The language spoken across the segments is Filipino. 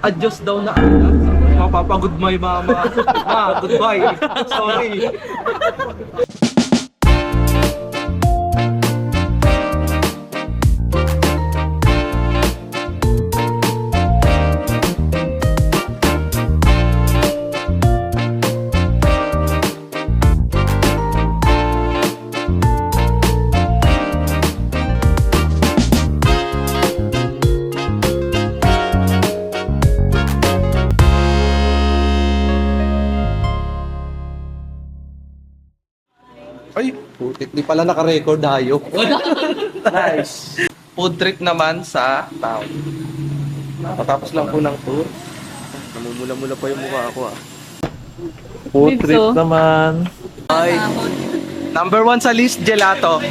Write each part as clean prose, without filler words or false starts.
Adios daw na ano. Mapapagod my mama. Goodbye. Sorry. Ay, putik. Di pala naka-record hayop. Nice. Food trip naman sa town. Patapos lang po ng tour. Namumula-mula pa yung mukha ko ah. Food trip naman. Ay, number 1 sa list, gelato.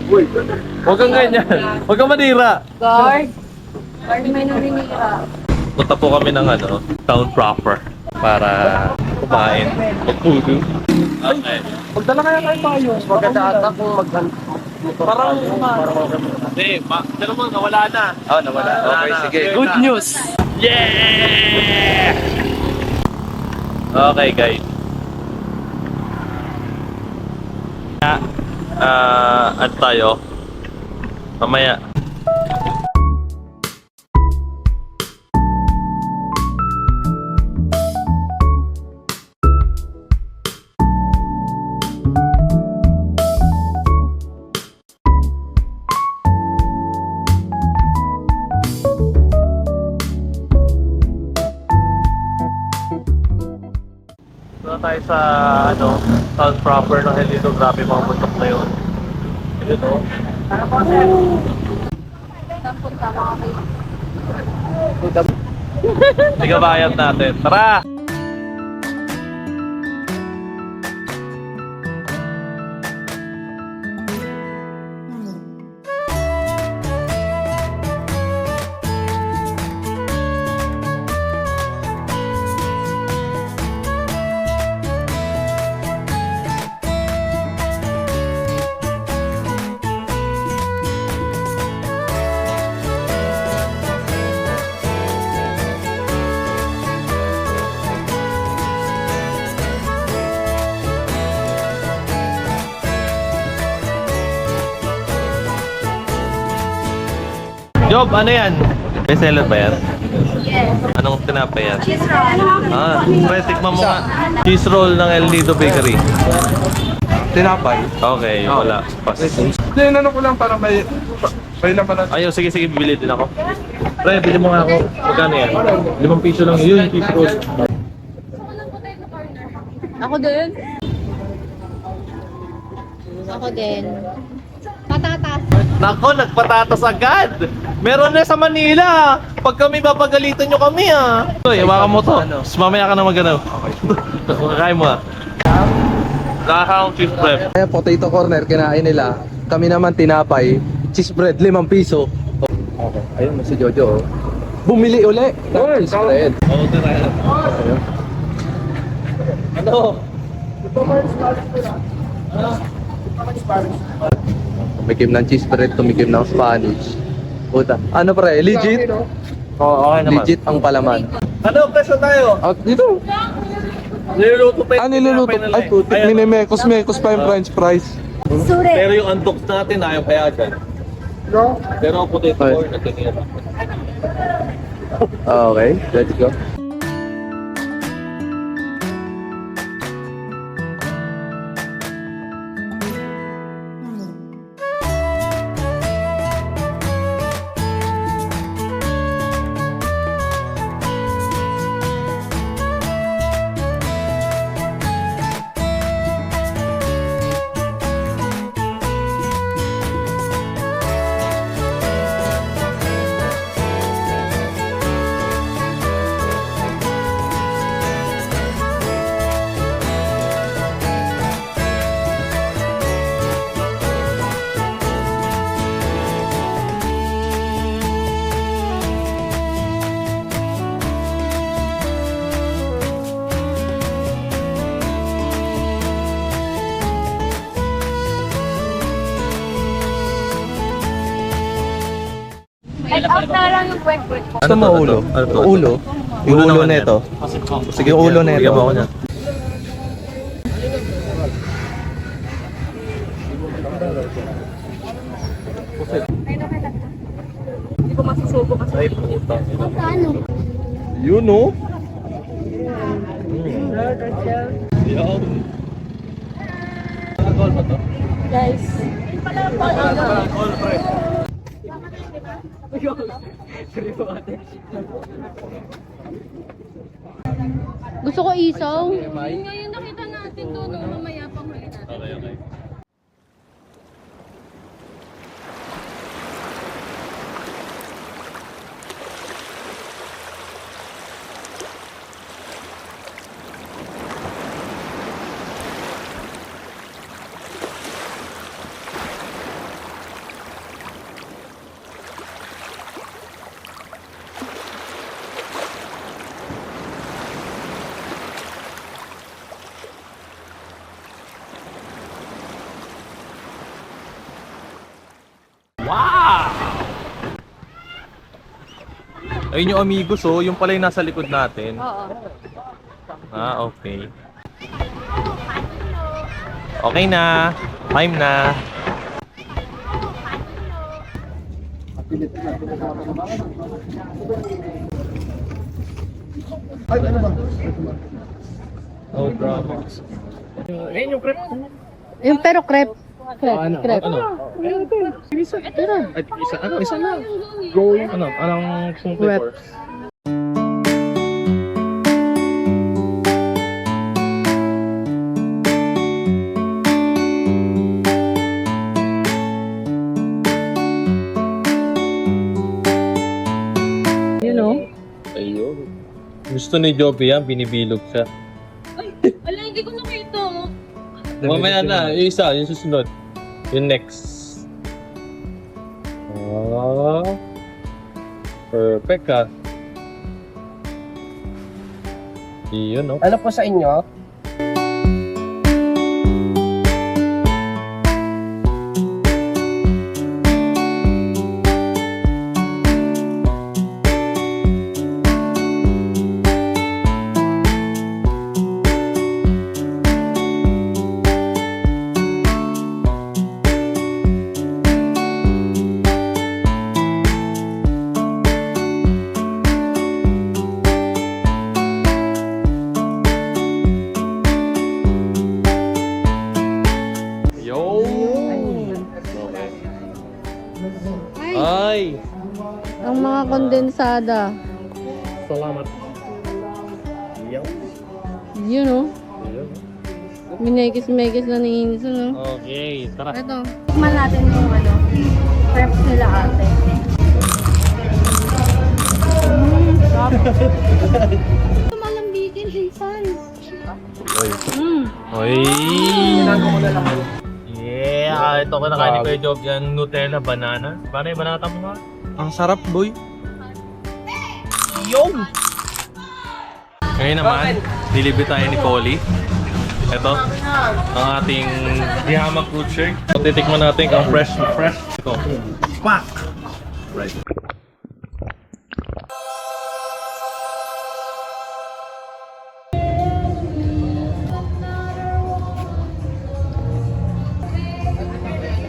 Uy, huwag kang ganyan. Huwag kang manira. Guard. Guard may naninira. Punta po kami ng town proper para kumain. Magpudo. Okay. Magdala kaya tayo tayo. Maganda ata kung parang Hindi, pero mo, nawala na. oh, nawala. Okay, sige. Nawala. Good news. Yeah! Okay, guys. Ano tayo? Mamaya. Punta tayo sa town proper ng Helito. Grabe mga bundok na yun. Yun o. Punta mga kayo. Tigabayad natin. Tara! Job, ano yan? Bestseller ba yan? Yes. Anong tinapay yan? Cheese roll. Pre, tikman mo nga. Cheese roll ng El Nido Bakery. Tinapay. Okay, wala. Pass. Hindi, ano ko lang para may laman na. Ayun, sige, bibili din ako. Pre, bili mo nga ako. Magkano yan? 5 piso lang yun, cheese roll. Ako din. Ako din. Patatas. Nako, nagpatatas agad! Meron na sa Manila! Pag kami papagalitan nyo kami Uy, hawakan mo to. Tapos mamaya ka na mag-ano. Makakain mo Nakakang cheese bread. Kaya potato corner, kinain nila. Kami naman tinapay. Cheese bread, 5 piso. Okay, ayun si Jojo. Bumili uli. Cheese bread. Oo, tira. Ano? Tumikim ng cheese bread, tumikim ng Spanish. Puta. Ano pre, legit? Oo, okay naman. Legit ang palaman. Ano, presyo tayo? At dito. Niluluto pa Niluluto. Ay putik, minimekos-mekos pa yung french fries. Sure. Pero yung unbox natin, ayaw kaya dyan. Pero ang potato Ay. corn, natinira. Okay, let's go. Basta lang yung kwek-kwek po. Gusto mo ulo? Ano to? Ulo? Yung ulo naman neto. Sige, yung ulo neto. Bigyan mo ako niya. Hindi ko masusubo kasi. Ay, puta. Magkano? Yun, no? Guys. Gusto ko isaw. Yun nga yung nakita natin doon nung mamaya pang huli natin. Okay, okay. Wow! Ayun yung amigos, oh. Yung pala yung nasa likod natin. Oo. Ah, okay. Okay na. Time na. Oh, drama. Yung pero crepe. Crepe. Crepe. Ano? Isa na. Isa lang. Go. Ano? Anong flavor? You know? Ayun. Gusto ni Joby yan, binibilog siya. Ay, ala, hindi ko nakita. Mamaya na, yung isa, yung susunod. Yung next. Ah, perfect ah. Iyon, no? Ano po sa inyo? Yo! Ay! Ang mga kondensada. Salamat. Yo! You know? Minekis-mekis na ni Inso, no? Okay, tara. Ito. Tikman natin yung ano, crepes nila ate. Malambitin minsan. Oy. Mm. Oy! Yeah! Ito ko nakain ni Kuya Job yan. Nutella, banana. Paano yung banana mo nga? Ang sarap, boy. Yo! Ngayon naman, delivery tayo ni Polly. Ito, ang ating Gihama fruit shake. So, titikman natin kung fresh. Ito. Pak! Right.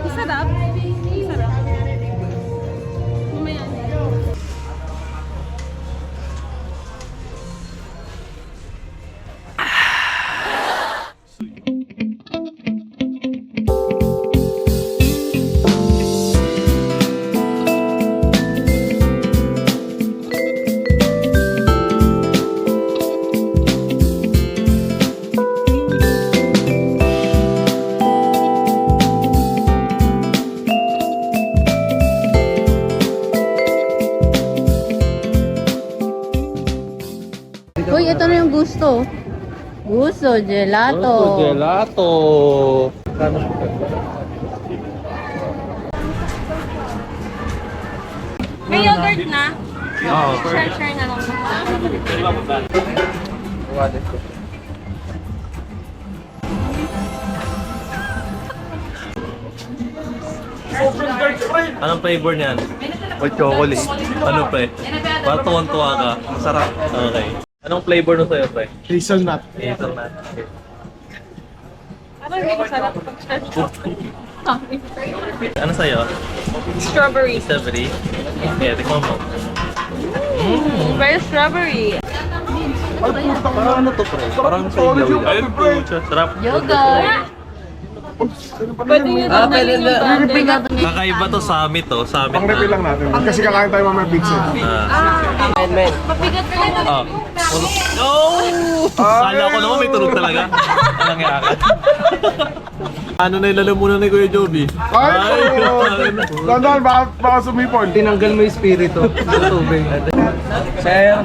Masarap. Masarap. Mamaya na. Uy, ito na yung gusto. Gusto, gelato. Gelato! May yogurt na. Oo. Share na lang. Anong flavor niyan? With chocolate. Ano pre? Para tuwan-tuwa ka. Sarap. Okay. Anong flavor nun sa'yo pre? Hazelnut. Hazelnut. Okay. Ano sa'yo? Strawberry. Strawberry? Okay, tikman mo. Very strawberry. Parang ano to, pre? Parang sa ilaw yun. Ayun po, sarap. Yogurt. Pwede nyo pwede na. Kakaiba to summit to. Summit Pang-refill lang natin. Kasi kakain tayo mamaya pizza. Mabigat na lang. Oh. No! Kala ko naman may tunog talaga. Anong yakan? Ano na ilalamunan ni Kuya Joby? Ay! Dandan, baka sumipon. Tinanggal mo yung spirito sa tubig. Sir.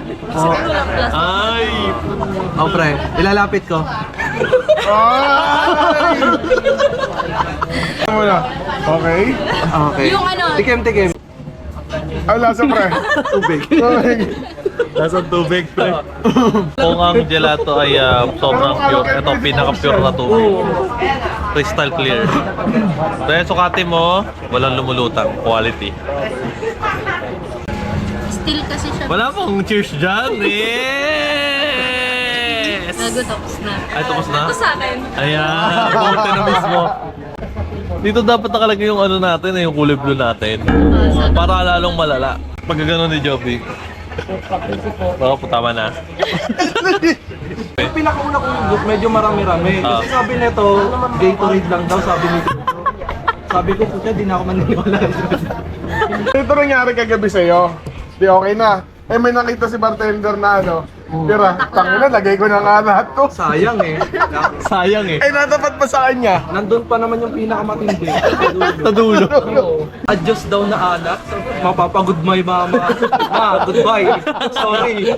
Ay! Oh, pre. Ilalapit ko. Ay! Ano mo na? Okay? Okay. Yung ano? Tikim. Ay, lasa pre. Tubig. Nasa tubig, pre. Kung ang gelato ay sobrang pure, ito pinaka-pure na tubig. Crystal clear. Kaya sukatin mo, walang lumulutang. Quality. Still kasi siya. Wala pong cheers dyan. Yes! Gago, tapos na. Ay, tapos na? Ito sa akin. Ayan, buti na mismo. Dito dapat nakalagay yung ano natin, yung kulay blue natin. Para lalong malala. Pag gano'n ni Joby. Baka po tama na. Yung pinakauna kong look, medyo marami-rami. Kasi sabi nito, Gatorade lang daw, sabi nito. Sabi ko, puta, di na ako maniniwala. Ito nangyari kagabi sa'yo. Di okay na. Eh may nakita si bartender na ano. Tira, tangina, lagay ko na nga lahat to. Sayang eh. Sayang eh. Eh natapat pa sa kanya. Nandun pa naman yung pinakamatindi. Sa dulo. Adjust daw na anak. Mapapagod my mama. Ma, goodbye. Sorry.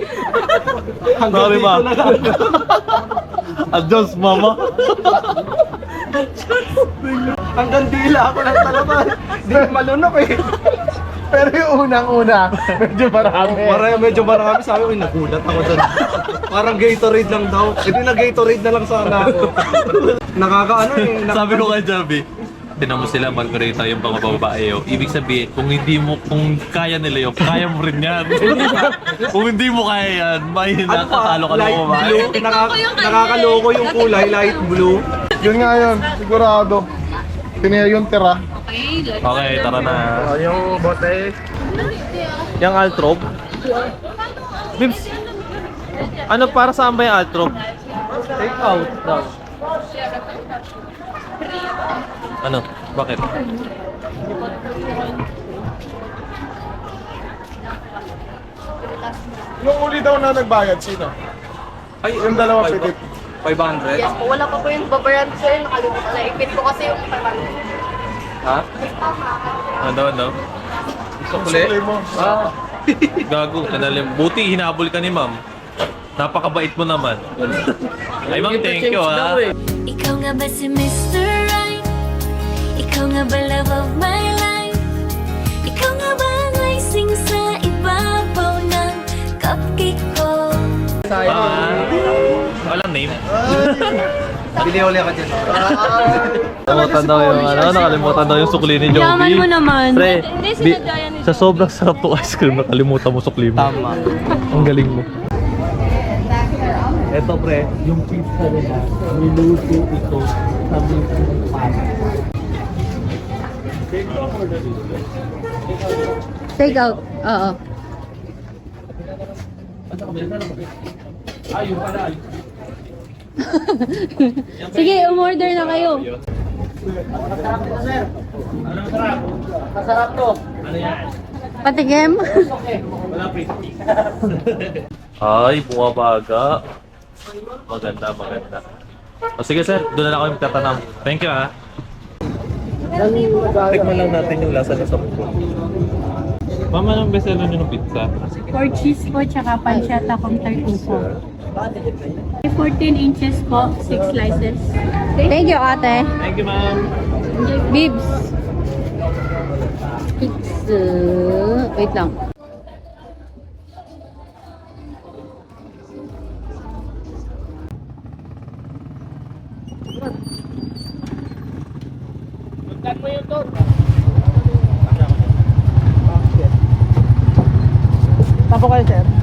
Sorry, ma. dito na lang. Adjust, mama. Hanggang dila ako lang talaga. Di malunok eh. Pero yung unang-una, medyo marami. Medyo marami. Sabi ko, nagulat ako doon. Parang Gatorade lang daw. E di na Gatorade na lang sana ako. Nakakaano eh. Sabi ko kay Joby, tinan mo sila, mag-rate tayo yung mga babae. Ibig sabihin, kung kaya nila yun, kaya mo rin yan. Kung hindi mo kaya yan, may nakatalo ka ng light babae. blue. Nakakaloko yung kulay, light blue. Yun nga yun, sigurado. Tinaya yung tira. Okay, tara na. Yung bote. Yung Altrop. Bips, ano para saan ba yung Altrop? Take out daw. Ano? Bakit? Yung uli daw na nagbayad, sino? Ay, Yung dalawa pitit. 500? Yes po, wala pa po yung babayaran ko sa'yo. Nakalimutan na. Ipin ko kasi yung 500. Ha? Ano? Sukli? Sukli mo. Ah. Gago, kanalim. Buti hinabol ka ni ma'am. Napakabait mo naman. Ay ma'am, thank you ha. Ikaw nga ba si Mr. Right? Ikaw nga ba love of my life? Ikaw nga ba ang icing sa ibabaw ng cupcake ko? Walang name. Bili uli ako dyan. Nakalimutan daw yung nakalimutan daw yung sukli ni Joby. Yaman mo naman. Pre, Hindi, sinadya yan ni sa sobrang sarap to ice cream, nakalimutan mo sukli mo. Tama. Ang galing mo. Eto pre, yung pizza nila, niluto ito sa mismo ng pan. Take out. Oo. Sige, umorder na kayo. Masarap to. Patikim? Ay, bumabaga. Maganda. O sige sir, doon na lang kami tatanong. Thank you ha. Tikman lang natin yung lasa ng sapo. Mama, anong bestseller nyo ng pizza? 4 cheese po, tsaka pancetta kong 13 po. 14 inches po, 6 slices. Thank you, ate. Thank you ma'am. Bibs. Pizza. Wait lang. Tapo kayo, sir.